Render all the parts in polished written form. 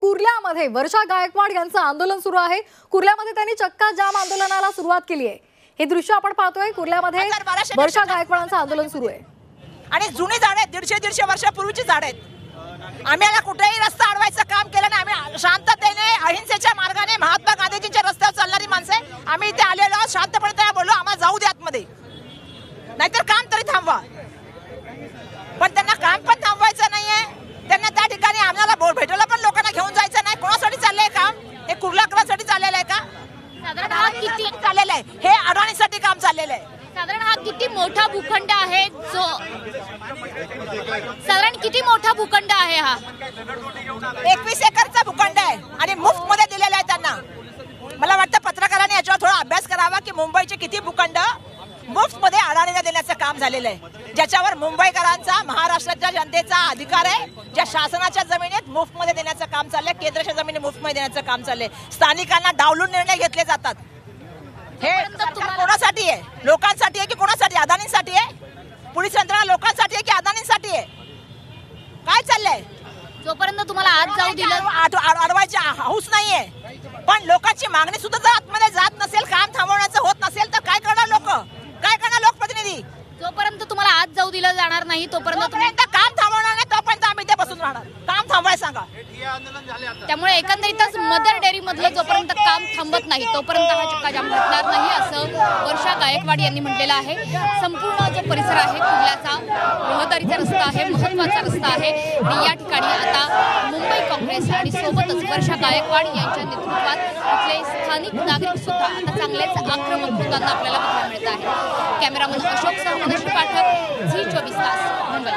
कुर्ल्यामध्ये वर्षा गायकवाड यांचं आंदोलन सुरू आहे। कुर्ल्यामध्ये त्यांनी चक्का जाम आंदोलनाला सुरुवात केली आहे। हे दृश्य आपण पाहतोय। कुर्ल्यामध्ये वर्षा गायकवाडांचं आंदोलन सुरू आहे आणि जुनी झाडे 150 वर्षापूर्वीची झाडे आहेत। आम्ही याला कुठेही रस्ता अडवायचं काम केलं नाही। आम्ही शांततेने अहिंसेच्या मार्गाने महात्मा गांधीजींच्या रस्त्यावर चालणारी माणसे आम्ही इथे आलेलो आहोत। शांतपणे त्यांना बोललो आम्हाला जाऊ द्या आतमध्ये, नाहीतर काम तरी थांबवा। पण त्यांना काम पण थांबवायचं नाहीये। त्यांना त्या ठिकाणी आम्हाला भेटायला पण लोकांना घेऊन जायचं नाही। कोणासाठी चाललंय काम? हे कुर्ल्याकरांसाठी चाललेलं आहे का? साधारण हा किती चाललेलं आहे? हे अडवाणीसाठी काम चाललेलं आहे। साधारण हा किती मोठा भूखंड आहे जो साधारण किती मोठा भूखंड आहे हा? 21 एकरचा भूखंड आहे आणि मुफ्त मध्ये दिलेला आहे त्यांना। मला वाटतं पत्रकारांनी याच्यावर थोडा अभ्यास करावा की मुंबईचे किती भूखंड मुफ्त मध्ये अडाणीला देण्याचं काम झालेलं आहे, ज्याच्यावर मुंबईकरांचा महाराष्ट्राच्या जनतेचा अधिकार आहे। ज्या शासनाच्या जमिनीत मुफ्त मध्ये देण्याचं काम चाललंय, केंद्राच्या जमिनी मुफ्त मध्ये देण्याचं काम चाललंय। स्थानिकांना डावलून निर्णय घेतले जातात। हे कोणासाठी आहे? लोकांसाठी आहे की कोणासाठी? अदानींसाठी आहे? पोलीस यंत्रणा लोकांसाठी आहे की अदानींसाठी आहे? काय चाललंय? जोपर्यंत तुम्हाला आत जाऊ दिलं अडवायची हौस नाहीये, पण लोकांची मागणी सुद्धा जर आतमध्ये जात नसेल, काम थांबवण्याचं होत नसेल तर काय करणार लोक? काय करणार लोकप्रतिनिधी? जोपर्यंत तुम्हाला आत जाऊ दिलं जाणार नाही तोपर्यंत काम थांबवणार नाही, तोपर्यंत आम्ही इथे बसून राहणार। काम थांबवायला सांगा। त्यामुळे एकंदरीतच मदर डेअरी मधलं जोपर्यंत काम थांबत नाही तोपर्यंत हा चक्काजाम हटणार नाही असं वर्षा गायकवाड यांनी म्हटलेलं आहे। संपूर्ण जो परिसर आहे कुर्ल्याचा रहदारीचा रस्ता आहे, महत्त्वाचा रस्ता आहे आणि या ठिकाणी आता मुंबई काँग्रेस आणि सोबतच वर्षा गायकवाड यांच्या नेतृत्वात इथले स्थानिक नागरिक सुद्धा आता चांगलेच आक्रमक होताना आपल्याला बघायला मिळत आहे। कॅमेरामन अशोक सह मनोज पाठक, झी 24 तास, मुंबई।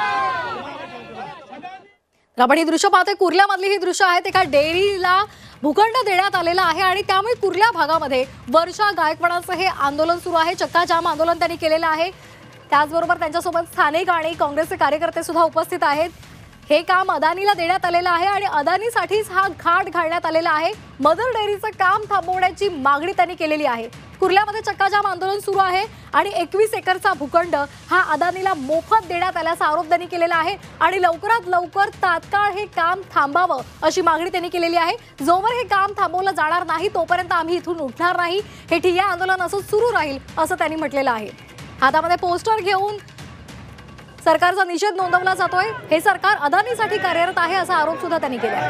आपण ही दृश्य पाहतोय। कुर्ल्यामधली ही दृश्य आहेत। एका डेअरीला भूखंड देण्यात आलेला आहे आणि त्यामुळे कुर्ल्या भागामध्ये वर्षा गायकवाडांचं हे आंदोलन सुरू आहे। चक्का जाम आंदोलन त्यांनी केलेलं आहे। त्याचबरोबर त्यांच्यासोबत स्थानिक आणि काँग्रेसचे कार्यकर्ते सुद्धा उपस्थित आहेत। हे काम अदानीला देण्यात आलेलं आहे आणि अदानीसाठीच हा घाट घालण्यात आलेला आहे। मदर डेअरीचं काम थांबवण्याची मागणी त्यांनी केलेली आहे। कुर्ल्यामध्ये चक्काजाम आंदोलन सुरू आहे आणि 21 एकरचा भूखंड हा अदानीला मोफत देण्यात आल्याचा आरोप त्यांनी केलेला आहे आणि लवकरात लवकर तात्काळ हे काम थांबावं अशी मागणी त्यांनी केलेली आहे। जोवर हे काम थांबवलं जाणार नाही तोपर्यंत आम्ही इथून उठणार नाही। हे ठिय्या आंदोलन असं सुरू राहील असं त्यांनी म्हटलेलं आहे। हातामध्ये पोस्टर घेऊन सरकारचा निषेध नोंदवला जातोय। हे सरकार अदानीसाठी कार्यरत आहे असा आरोप सुद्धा त्यांनी केला आहे।